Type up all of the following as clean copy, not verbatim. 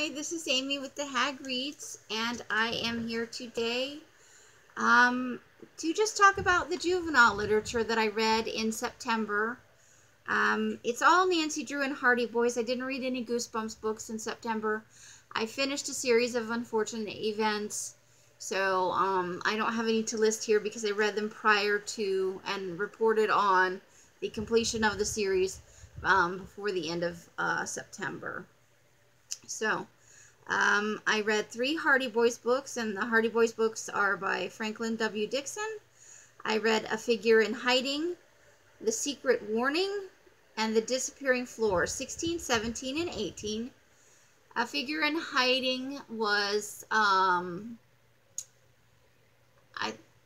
Hi, this is Amy with the Hag Reads, and I am here today to just talk about the juvenile literature that I read in September. It's all Nancy Drew and Hardy Boys. I didn't read any Goosebumps books in September. I finished a series of unfortunate events, so I don't have any to list here because I read them prior to and reported on the completion of the series before the end of September. So, I read 3 Hardy Boys books, and the Hardy Boys books are by Franklin W. Dixon. I read A Figure in Hiding, The Secret Warning, and The Disappearing Floor, 16, 17, and 18. A Figure in Hiding was, I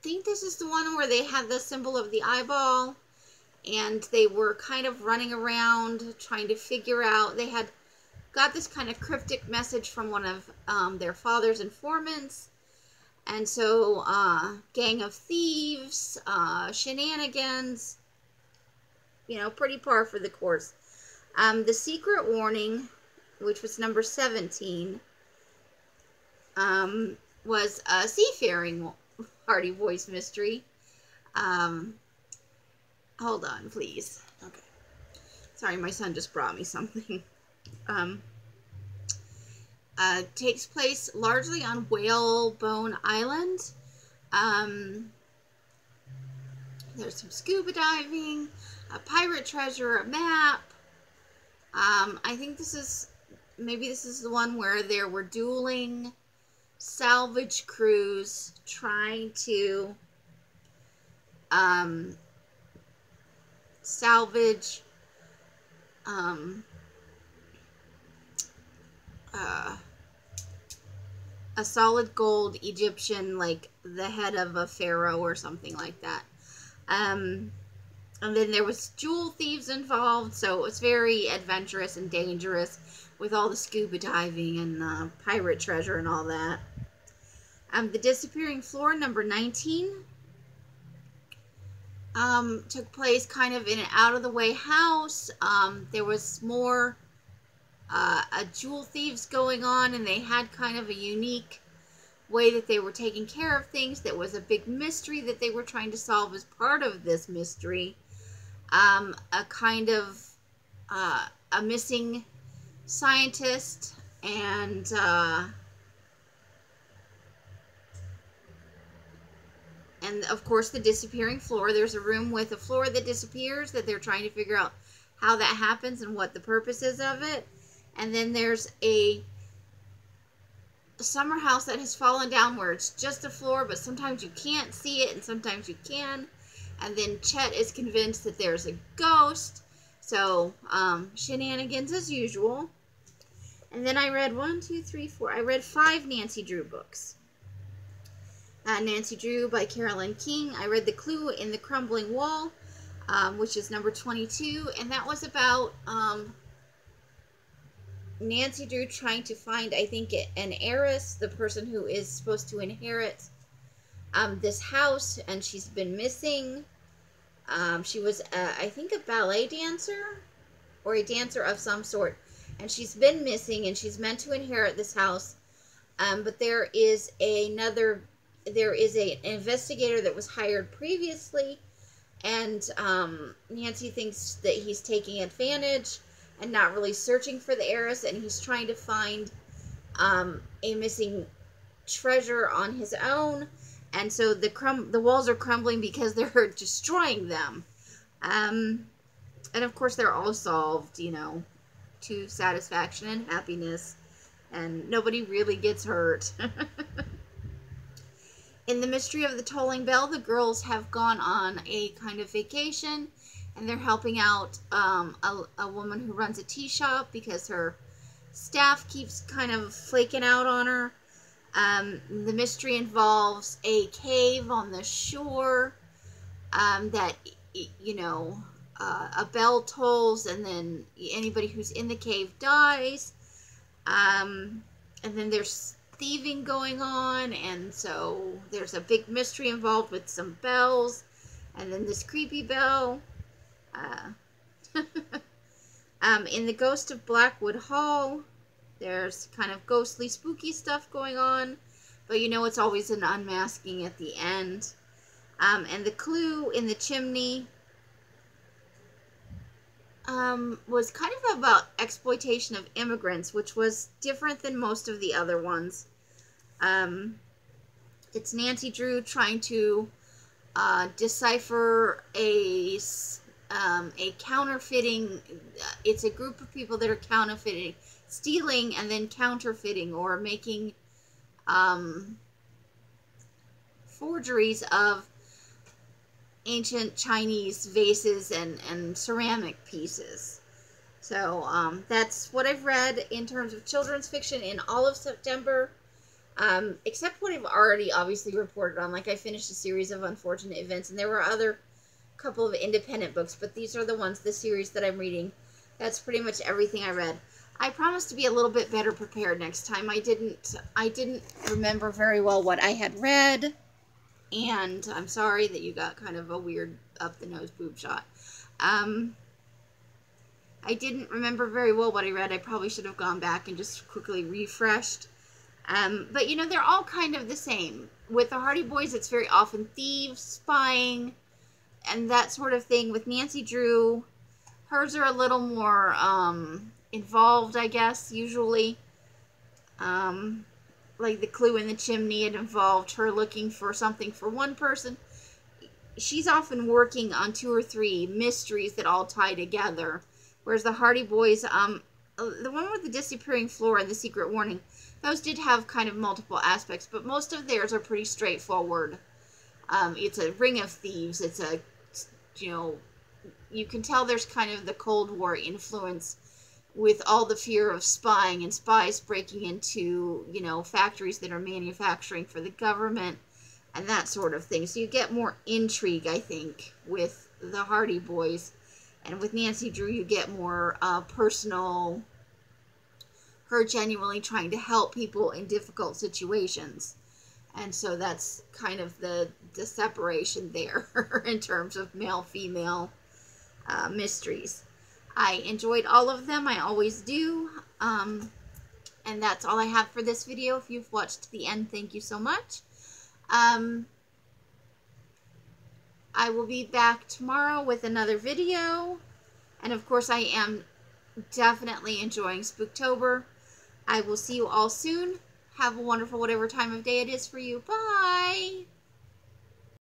think this is the one where they had the symbol of the eyeball, and they were kind of running around trying to figure out, they had got this kind of cryptic message from one of their father's informants, and so gang of thieves, shenanigans, you know, pretty par for the course. The Secret Warning, which was number 17, was a seafaring Hardy Boys mystery. Hold on, please. Okay. Sorry, my son just brought me something. Takes place largely on Whalebone Island. There's some scuba diving, a pirate treasure, a map. I think maybe this is the one where there were dueling salvage crews trying to salvage a solid gold Egyptian, like the head of a pharaoh or something like that. And then there was jewel thieves involved, so it was very adventurous and dangerous with all the scuba diving and pirate treasure and all that. The Disappearing Floor, number 19, took place kind of in an out-of-the-way house. There was more a jewel thieves going on, and they had kind of a unique way that they were taking care of things. That was a big mystery that they were trying to solve as part of this mystery. A kind of a missing scientist, and of course the disappearing floor. There's a room with a floor that disappears that they're trying to figure out how that happens and what the purpose is of it. And then there's a summer house that has fallen down where it's just a floor, but sometimes you can't see it and sometimes you can. And then Chet is convinced that there's a ghost. So, shenanigans as usual. And then I read I read 5 Nancy Drew books. Nancy Drew by Carolyn King. I read The Clue in the Crumbling Wall, which is number 22. And that was about Nancy Drew trying to find, I think, an heiress, the person who is supposed to inherit this house, and she's been missing. She was, I think, a ballet dancer or a dancer of some sort, and she's been missing, and she's meant to inherit this house. But there is an investigator that was hired previously, and Nancy thinks that he's taking advantage and not really searching for the heiress, and he's trying to find a missing treasure on his own. And so the walls are crumbling because they're destroying them. And of course they're all solved, you know, to satisfaction and happiness, and nobody really gets hurt. In The Mystery of the Tolling Bell, the girls have gone on a kind of vacation, and they're helping out a woman who runs a tea shop because her staff keeps kind of flaking out on her. The mystery involves a cave on the shore that, you know, a bell tolls, and then anybody who's in the cave dies. And then there's thieving going on, and so there's a big mystery involved with some bells, and then this creepy bell. In The Ghost of Blackwood Hall, There's kind of ghostly, spooky stuff going on, but you know it's always an unmasking at the end. And the clue in the chimney was kind of about exploitation of immigrants, which was different than most of the other ones. It's Nancy Drew trying to decipher a counterfeiting. It's a group of people that are counterfeiting, stealing and then counterfeiting or making forgeries of ancient Chinese vases and ceramic pieces. So that's what I've read in terms of children's fiction in all of September, except what I've already obviously reported on. Like I finished a series of Unfortunate Events, and there were other couple of independent books, but these are the ones, the series that I'm reading. That's pretty much everything I read. I promise to be a little bit better prepared next time. I didn't remember very well what I had read, and I'm sorry that you got kind of a weird up-the-nose boob shot. I didn't remember very well what I read. I probably should have gone back and just quickly refreshed. But, you know, they're all kind of the same. With the Hardy Boys, it's very often thieves, spying, and that sort of thing. With Nancy Drew, hers are a little more involved, I guess, usually. Like the clue in the chimney, it involved her looking for something for one person. She's often working on 2 or 3 mysteries that all tie together. Whereas the Hardy Boys, the one with the disappearing floor and the secret warning, those did have kind of multiple aspects, but most of theirs are pretty straightforward. It's a ring of thieves. It's a, you know, you can tell there's kind of the Cold War influence with all the fear of spying and spies breaking into, you know, factories that are manufacturing for the government and that sort of thing. So you get more intrigue, I think, with the Hardy Boys. And with Nancy Drew, you get more personal, her genuinely trying to help people in difficult situations. And so that's kind of the separation there in terms of male-female mysteries. I enjoyed all of them. I always do. And that's all I have for this video. If you've watched to the end, thank you so much. I will be back tomorrow with another video. And of course, I am definitely enjoying Spooktober. I will see you all soon. Have a wonderful whatever time of day it is for you. Bye!